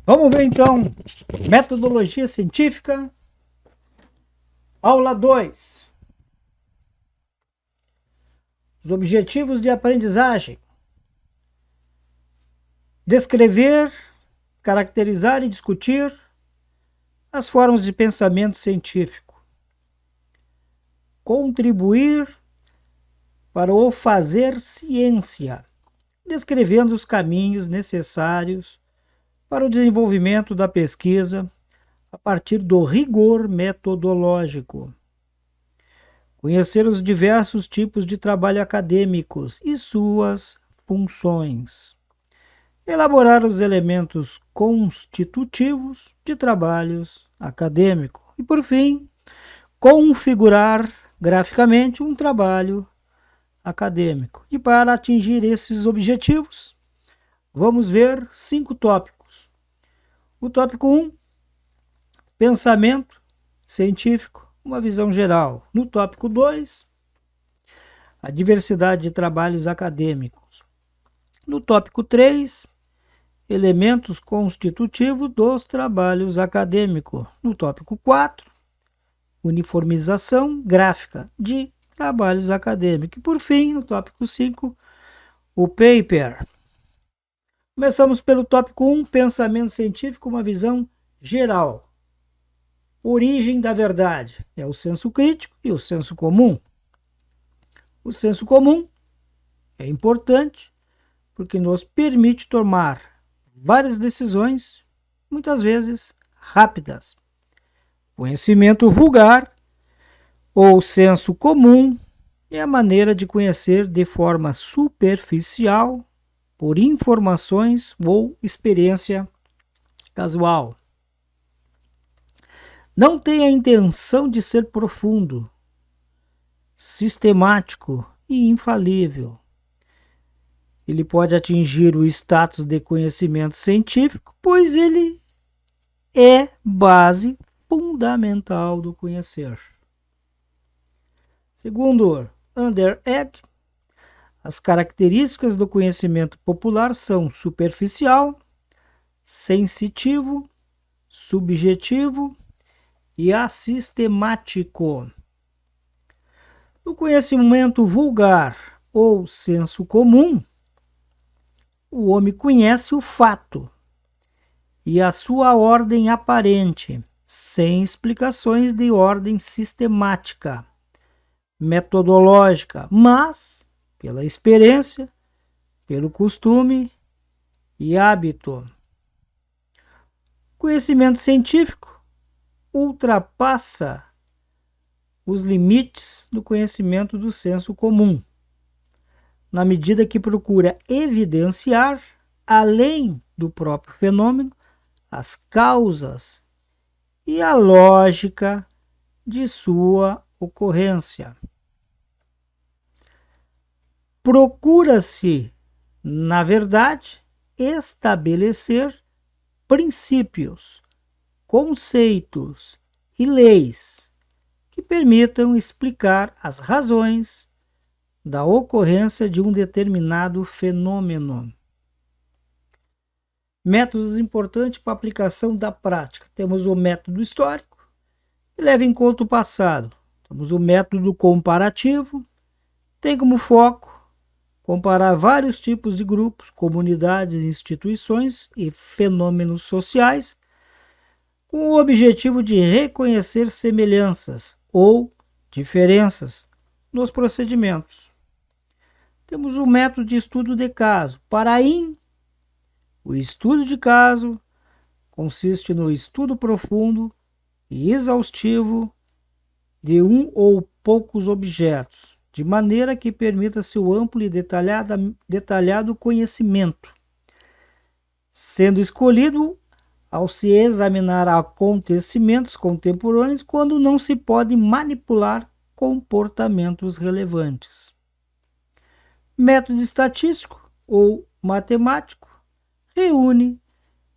Vamos ver então metodologia científica, aula 2. Os objetivos de aprendizagem. Descrever, caracterizar e discutir as formas de pensamento científico. Contribuir para o fazer ciência, descrevendo os caminhos necessários para o desenvolvimento da pesquisa a partir do rigor metodológico. Conhecer os diversos tipos de trabalho acadêmicos e suas funções. Elaborar os elementos constitutivos de trabalhos acadêmicos. E, por fim, configurar graficamente um trabalho acadêmico. E para atingir esses objetivos, vamos ver 5 tópicos. O tópico 1, pensamento científico, uma visão geral. No tópico 2, a diversidade de trabalhos acadêmicos. No tópico 3, elementos constitutivos dos trabalhos acadêmicos. No tópico 4, uniformização gráfica de trabalhos acadêmicos. E por fim, no tópico 5, o paper. Começamos pelo tópico 1, pensamento científico, uma visão geral. Origem da verdade é o senso crítico e o senso comum. O senso comum é importante porque nos permite tomar várias decisões, muitas vezes rápidas. Conhecimento vulgar ou senso comum é a maneira de conhecer de forma superficial, por informações ou experiência casual. Não tem a intenção de ser profundo, sistemático e infalível. Ele pode atingir o status de conhecimento científico, pois ele é base fundamental do conhecer. Segundo Underegg, as características do conhecimento popular são superficial, sensitivo, subjetivo e assistemático. No conhecimento vulgar ou senso comum, o homem conhece o fato e a sua ordem aparente, sem explicações de ordem sistemática, metodológica, mas pela experiência, pelo costume e hábito. O conhecimento científico ultrapassa os limites do conhecimento do senso comum, na medida que procura evidenciar, além do próprio fenômeno, as causas e a lógica de sua ocorrência. Procura-se, na verdade, estabelecer princípios, conceitos e leis que permitam explicar as razões da ocorrência de um determinado fenômeno. Métodos importantes para a aplicação da prática. Temos o método histórico, que leva em conta o passado. Temos o método comparativo, tem como foco comparar vários tipos de grupos, comunidades, instituições e fenômenos sociais, com o objetivo de reconhecer semelhanças ou diferenças nos procedimentos. Temos o método de estudo de caso. Para o estudo de caso consiste no estudo profundo e exaustivo de um ou poucos objetos, de maneira que permita seu amplo e detalhado conhecimento, sendo escolhido ao se examinar acontecimentos contemporâneos quando não se pode manipular comportamentos relevantes. Método estatístico ou matemático reúne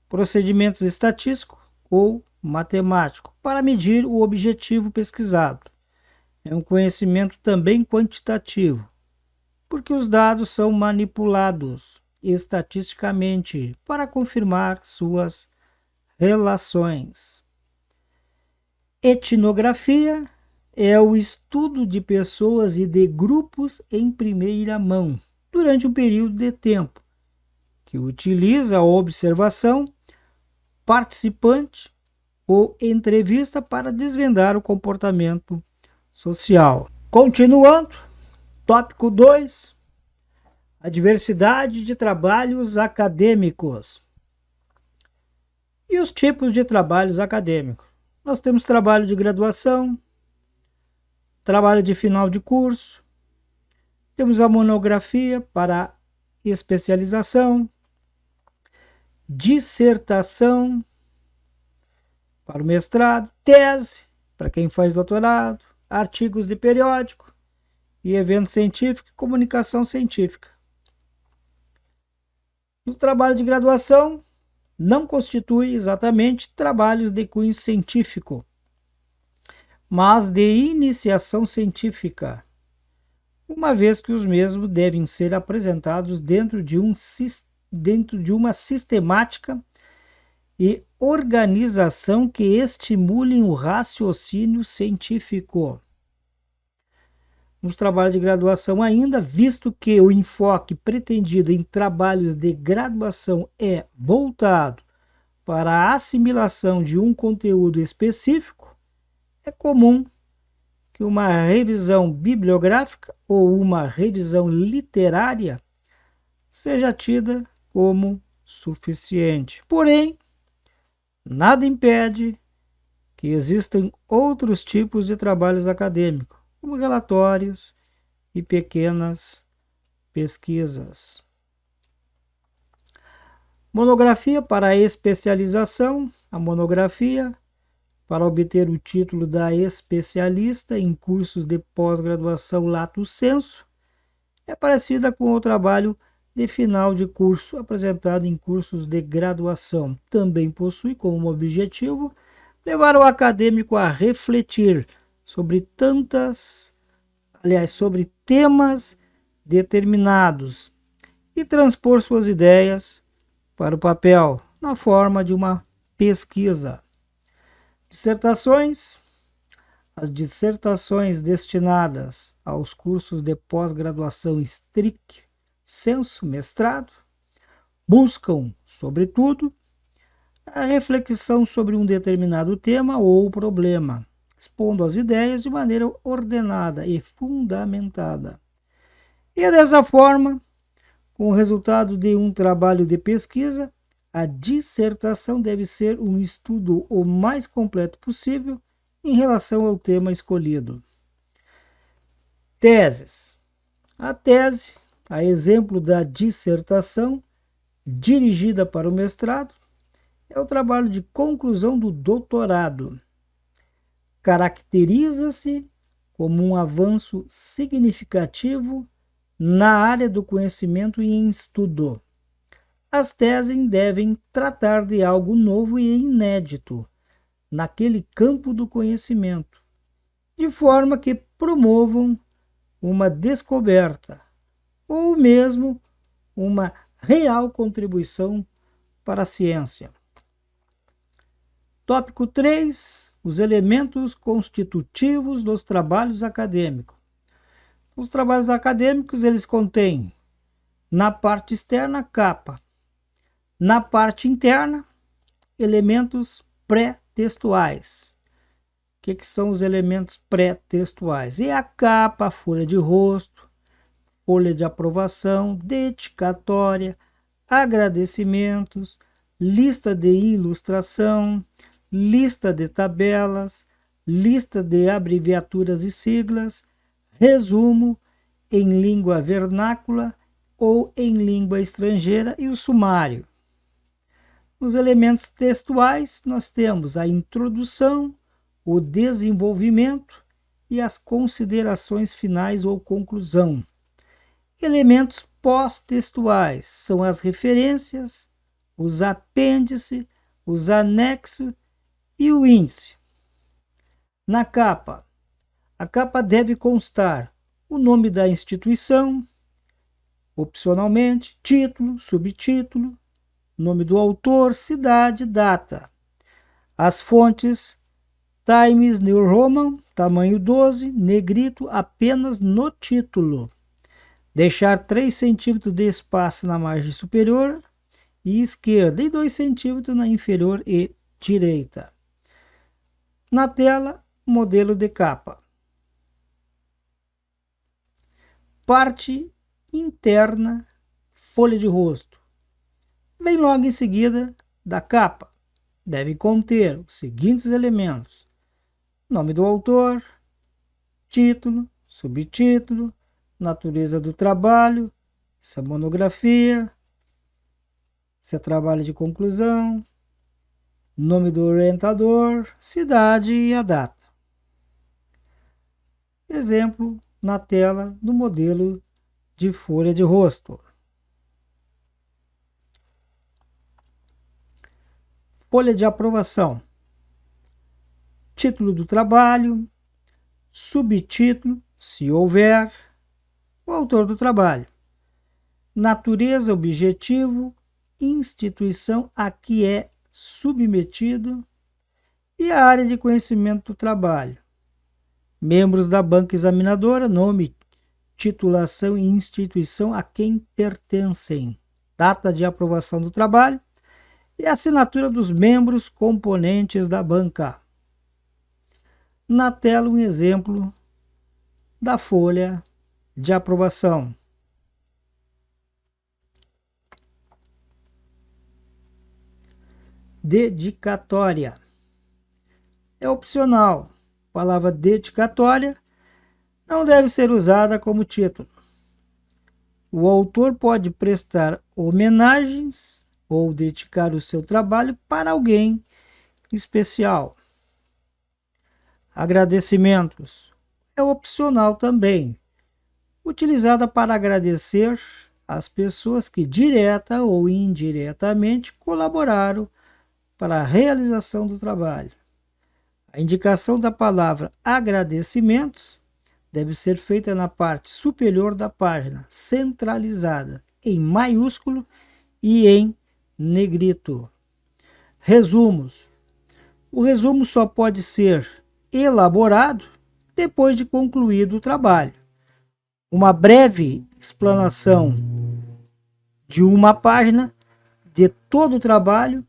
procedimentos estatísticos ou matemáticos para medir o objetivo pesquisado. É um conhecimento também quantitativo, porque os dados são manipulados estatisticamente para confirmar suas relações. Etnografia é o estudo de pessoas e de grupos em primeira mão, durante um período de tempo, que utiliza a observação, participante ou entrevista para desvendar o comportamento social. Continuando, tópico 2, a diversidade de trabalhos acadêmicos. E os tipos de trabalhos acadêmicos? Nós temos trabalho de graduação, trabalho de final de curso, temos a monografia para especialização, dissertação para o mestrado, tese para quem faz doutorado, artigos de periódico e evento científico e comunicação científica. No trabalho de graduação, não constitui exatamente trabalhos de cunho científico, mas de iniciação científica, uma vez que os mesmos devem ser apresentados dentro de uma sistemática e organização que estimulem o raciocínio científico. Nos trabalhos de graduação ainda, visto que o enfoque pretendido em trabalhos de graduação é voltado para a assimilação de um conteúdo específico, é comum que uma revisão bibliográfica ou uma revisão literária seja tida como suficiente. Porém, nada impede que existam outros tipos de trabalhos acadêmicos, como relatórios e pequenas pesquisas. Monografia para a especialização. A monografia, para obter o título da especialista em cursos de pós-graduação lato sensu, é parecida com o trabalho de final de curso apresentado em cursos de graduação. Também possui como objetivo levar o acadêmico a refletir sobre sobre temas determinados e transpor suas ideias para o papel na forma de uma pesquisa. Dissertações. As dissertações destinadas aos cursos de pós-graduação stricto sensu mestrado buscam, sobretudo, a reflexão sobre um determinado tema ou problema, expondo as ideias de maneira ordenada e fundamentada. E é dessa forma, com o resultado de um trabalho de pesquisa, a dissertação deve ser um estudo o mais completo possível em relação ao tema escolhido. Teses. A tese, a exemplo da dissertação dirigida para o mestrado, é o trabalho de conclusão do doutorado. Caracteriza-se como um avanço significativo na área do conhecimento e em estudo. As teses devem tratar de algo novo e inédito naquele campo do conhecimento, de forma que promovam uma descoberta ou mesmo uma real contribuição para a ciência. Tópico 3. Os elementos constitutivos dos trabalhos acadêmicos. Os trabalhos acadêmicos, eles contêm, na parte externa, capa. Na parte interna, elementos pré-textuais. O que são os elementos pré-textuais? É a capa, a folha de rosto, folha de aprovação, dedicatória, agradecimentos, lista de ilustração, lista de tabelas, lista de abreviaturas e siglas, resumo em língua vernácula ou em língua estrangeira e o sumário. Nos elementos textuais, nós temos a introdução, o desenvolvimento e as considerações finais ou conclusão. Elementos pós-textuais são as referências, os apêndices, os anexos e o índice. Na capa, a capa deve constar o nome da instituição, opcionalmente, título, subtítulo, nome do autor, cidade, data. As fontes: Times New Roman, tamanho 12, negrito apenas no título. Deixar 3 centímetros de espaço na margem superior e esquerda e 2 centímetros na inferior e direita. Na tela, modelo de capa. Parte interna, folha de rosto. Vem logo em seguida da capa. Deve conter os seguintes elementos: nome do autor, título, subtítulo, natureza do trabalho, se é monografia, se é trabalho de conclusão, nome do orientador, cidade e a data. Exemplo na tela do modelo de folha de rosto. Folha de aprovação. Título do trabalho, subtítulo, se houver, o autor do trabalho, natureza, objetivo, instituição a que é submetido e a área de conhecimento do trabalho. Membros da banca examinadora, nome, titulação e instituição a quem pertencem, data de aprovação do trabalho e assinatura dos membros componentes da banca. Na tela, um exemplo da folha de aprovação. Dedicatória. É opcional. A palavra dedicatória não deve ser usada como título. O autor pode prestar homenagens ou dedicar o seu trabalho para alguém especial. Agradecimentos. É opcional também, utilizada para agradecer às pessoas que direta ou indiretamente colaboraram para a realização do trabalho. A indicação da palavra agradecimentos deve ser feita na parte superior da página, centralizada, em maiúsculo e em negrito. Resumos. O resumo só pode ser elaborado depois de concluído o trabalho. Uma breve explanação de uma página de todo o trabalho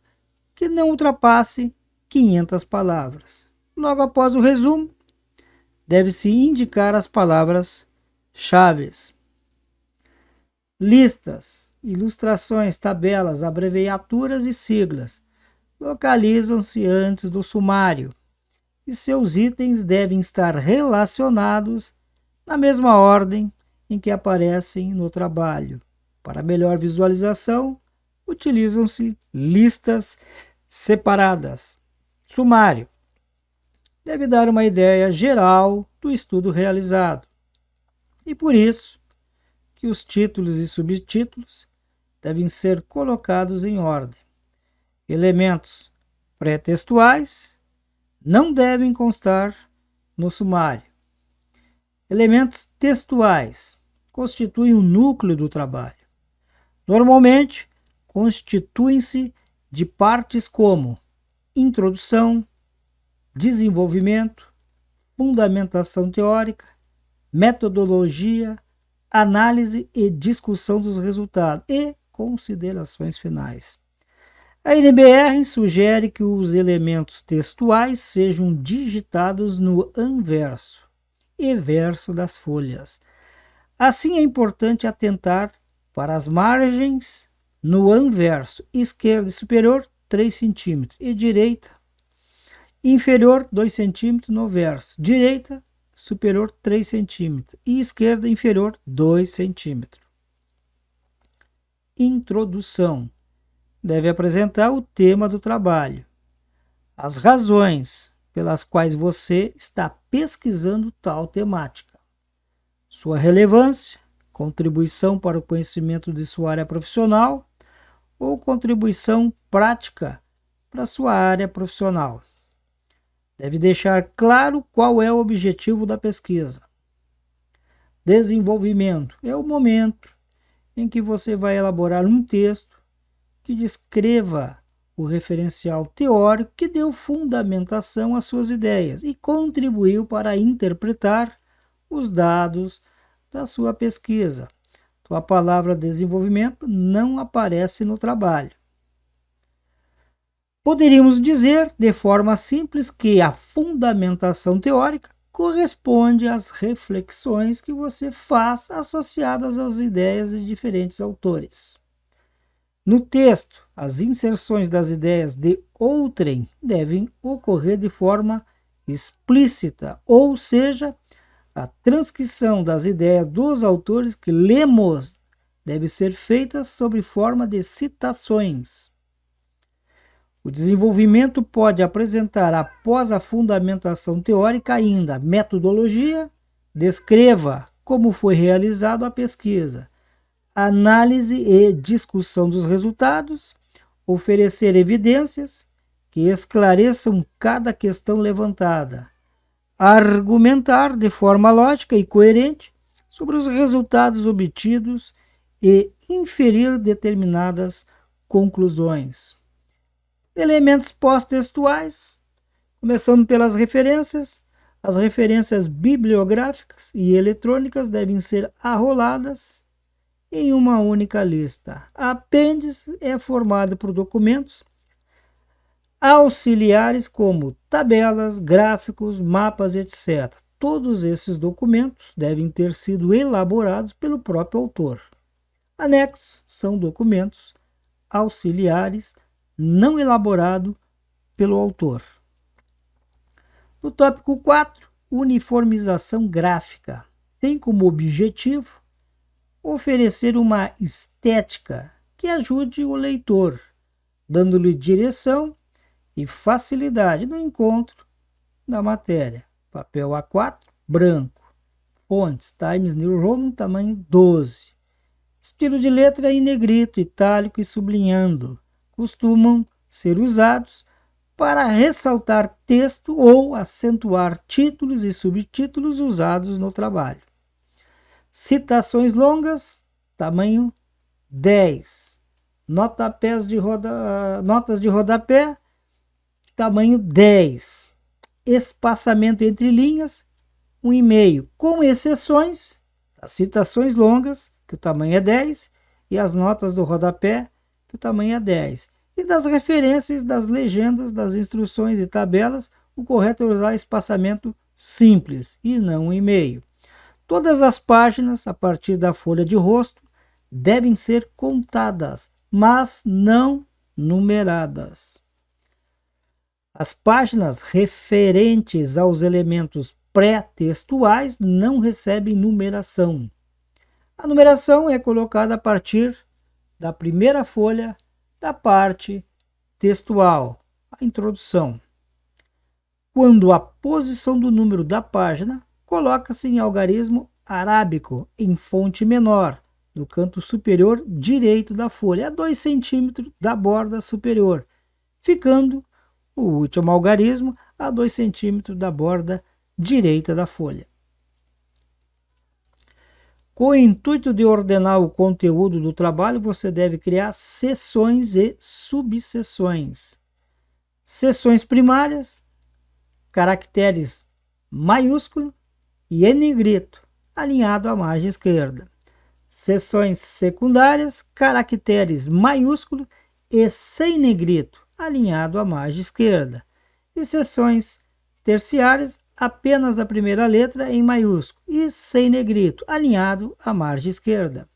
que não ultrapasse 500 palavras. Logo após o resumo, deve-se indicar as palavras-chave. Listas, ilustrações, tabelas, abreviaturas e siglas localizam-se antes do sumário e seus itens devem estar relacionados na mesma ordem em que aparecem no trabalho. Para melhor visualização, utilizam-se listas separadas. Sumário. Deve dar uma ideia geral do estudo realizado. E por isso que os títulos e subtítulos devem ser colocados em ordem. Elementos pré-textuais não devem constar no sumário. Elementos textuais constituem o núcleo do trabalho. Normalmente, constituem-se de partes como introdução, desenvolvimento, fundamentação teórica, metodologia, análise e discussão dos resultados e considerações finais. A NBR sugere que os elementos textuais sejam digitados no anverso e verso das folhas. Assim, é importante atentar para as margens no anverso, esquerda e superior 3 cm e direita inferior 2 cm no verso, direita superior 3 cm e esquerda inferior 2 cm. Introdução. Deve apresentar o tema do trabalho, as razões pelas quais você está pesquisando tal temática, sua relevância, contribuição para o conhecimento de sua área profissional ou contribuição prática para sua área profissional. Deve deixar claro qual é o objetivo da pesquisa. Desenvolvimento é o momento em que você vai elaborar um texto que descreva o referencial teórico que deu fundamentação às suas ideias e contribuiu para interpretar os dados da sua pesquisa. Então, a palavra desenvolvimento não aparece no trabalho. Poderíamos dizer, de forma simples, que a fundamentação teórica corresponde às reflexões que você faz associadas às ideias de diferentes autores. No texto, as inserções das ideias de outrem devem ocorrer de forma explícita, ou seja, a transcrição das ideias dos autores que lemos deve ser feita sob forma de citações. O desenvolvimento pode apresentar, após a fundamentação teórica, ainda metodologia, descreva como foi realizada a pesquisa, análise e discussão dos resultados, oferecer evidências que esclareçam cada questão levantada, argumentar de forma lógica e coerente sobre os resultados obtidos e inferir determinadas conclusões. Elementos pós-textuais, começando pelas referências. As referências bibliográficas e eletrônicas devem ser arroladas em uma única lista. Apêndice é formado por documentos auxiliares como tabelas, gráficos, mapas, etc. Todos esses documentos devem ter sido elaborados pelo próprio autor. Anexos são documentos auxiliares não elaborados pelo autor. No tópico 4, uniformização gráfica. Tem como objetivo oferecer uma estética que ajude o leitor, dando-lhe direção e facilidade no encontro da matéria. Papel A4, branco. Fontes, Times New Roman, tamanho 12. Estilo de letra em negrito, itálico e sublinhando. Costumam ser usados para ressaltar texto ou acentuar títulos e subtítulos usados no trabalho. Citações longas, tamanho 10. Notas de rodapé, tamanho 10. Espaçamento entre linhas, 1,5. Com exceções, as citações longas, que o tamanho é 10, e as notas do rodapé, que o tamanho é 10. E das referências, das legendas, das instruções e tabelas, o correto é usar espaçamento simples e não 1,5. Todas as páginas, a partir da folha de rosto, devem ser contadas, mas não numeradas. As páginas referentes aos elementos pré-textuais não recebem numeração. A numeração é colocada a partir da primeira folha da parte textual, a introdução. Quando a posição do número da página coloca-se em algarismo arábico, em fonte menor, no canto superior direito da folha, a 2 cm da borda superior, ficando o último algarismo a 2 cm da borda direita da folha. Com o intuito de ordenar o conteúdo do trabalho, você deve criar seções e subseções. Seções primárias, caracteres maiúsculo e em negrito, alinhado à margem esquerda. Seções secundárias, caracteres maiúsculo e sem negrito, alinhado à margem esquerda. E seções terciárias, apenas a primeira letra em maiúsculo e sem negrito, alinhado à margem esquerda.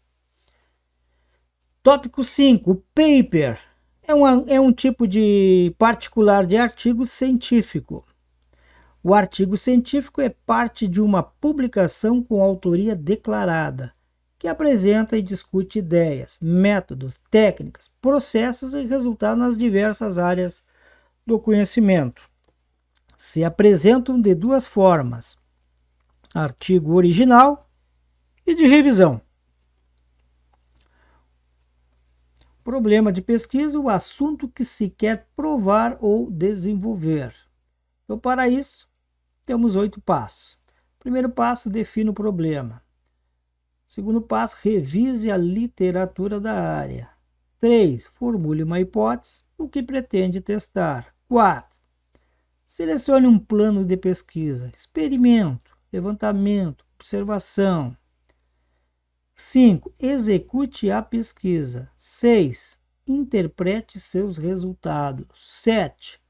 Tópico 5. O paper é um tipo de particular de artigo científico. O artigo científico é parte de uma publicação com autoria declarada, que apresenta e discute ideias, métodos, técnicas, processos e resultados nas diversas áreas do conhecimento. Se apresentam de duas formas: artigo original e de revisão. Problema de pesquisa: o assunto que se quer provar ou desenvolver. Então, para isso, temos 8 passos. Primeiro passo, defina o problema. Segundo passo, revise a literatura da área. 3. Formule uma hipótese o que pretende testar. 4. Selecione um plano de pesquisa, experimento, levantamento, observação. 5. Execute a pesquisa. 6. Interprete seus resultados. 7.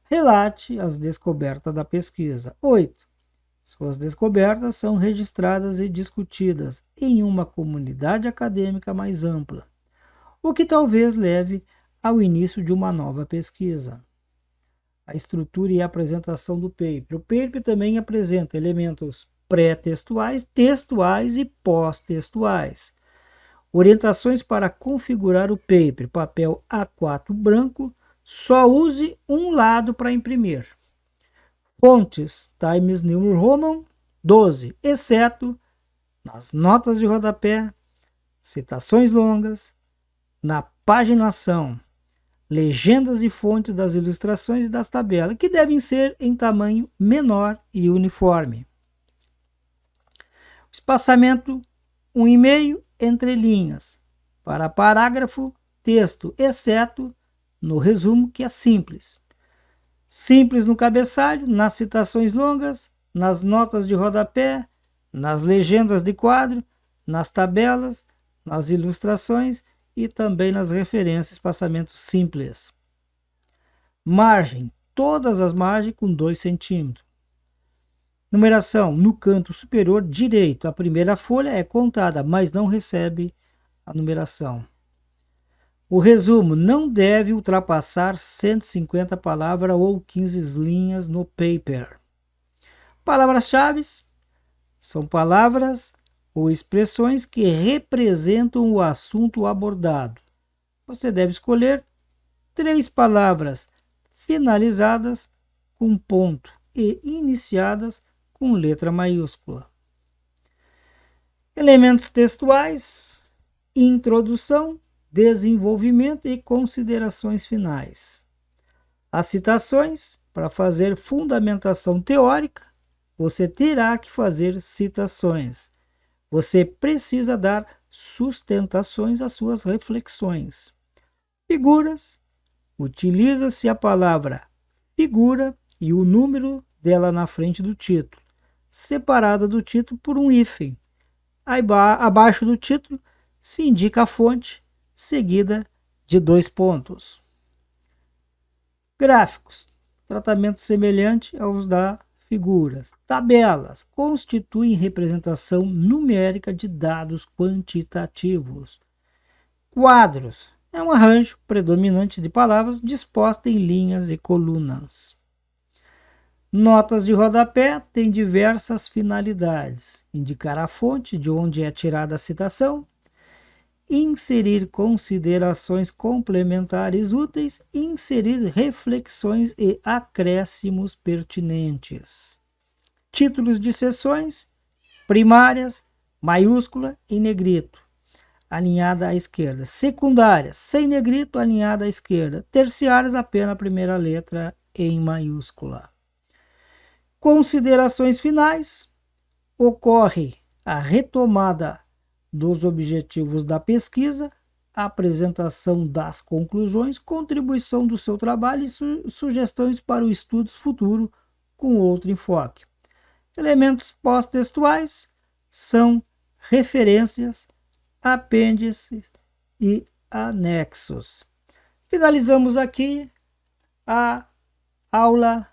Relate as descobertas da pesquisa. 8. Suas descobertas são registradas e discutidas em uma comunidade acadêmica mais ampla, o que talvez leve ao início de uma nova pesquisa. A estrutura e a apresentação do paper. O paper também apresenta elementos pré-textuais, textuais e pós-textuais. Orientações para configurar o paper. Papel A4 branco. Só use um lado para imprimir. Fontes, Times New Roman 12, exceto nas notas de rodapé, citações longas, na paginação, legendas e fontes das ilustrações e das tabelas, que devem ser em tamanho menor e uniforme. Espaçamento 1,5 entre linhas. Para parágrafo, texto, exceto no resumo, que é simples. Simples no cabeçalho, nas citações longas, nas notas de rodapé, nas legendas de quadro, nas tabelas, nas ilustrações e também nas referências, espaçamento simples. Margem, todas as margens com 2 centímetros. Numeração, no canto superior direito, a primeira folha é contada, mas não recebe a numeração. O resumo não deve ultrapassar 150 palavras ou 15 linhas no paper. Palavras-chave são palavras ou expressões que representam o assunto abordado. Você deve escolher 3 palavras finalizadas com ponto e iniciadas com letra maiúscula. Elementos textuais, introdução, desenvolvimento e considerações finais. As citações, para fazer fundamentação teórica, você terá que fazer citações. Você precisa dar sustentações às suas reflexões. Figuras, utiliza-se a palavra figura e o número dela na frente do título, separada do título por um hífen. Abaixo do título se indica a fonte, seguida de 2 pontos. Gráficos, tratamento semelhante aos da figuras. Tabelas, constituem representação numérica de dados quantitativos. Quadros, é um arranjo predominante de palavras disposta em linhas e colunas. Notas de rodapé têm diversas finalidades: indicar a fonte de onde é tirada a citação, inserir considerações complementares úteis, inserir reflexões e acréscimos pertinentes. Títulos de seções, primárias, maiúscula em negrito, alinhada à esquerda. Secundárias, sem negrito, alinhada à esquerda. Terciárias, apenas a primeira letra em maiúscula. Considerações finais, ocorre a retomada dos objetivos da pesquisa, apresentação das conclusões, contribuição do seu trabalho e sugestões para o estudo futuro com outro enfoque. Elementos pós-textuais são referências, apêndices e anexos. Finalizamos aqui a aula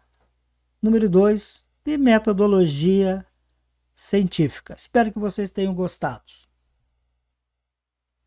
número 2 de metodologia científica. Espero que vocês tenham gostado.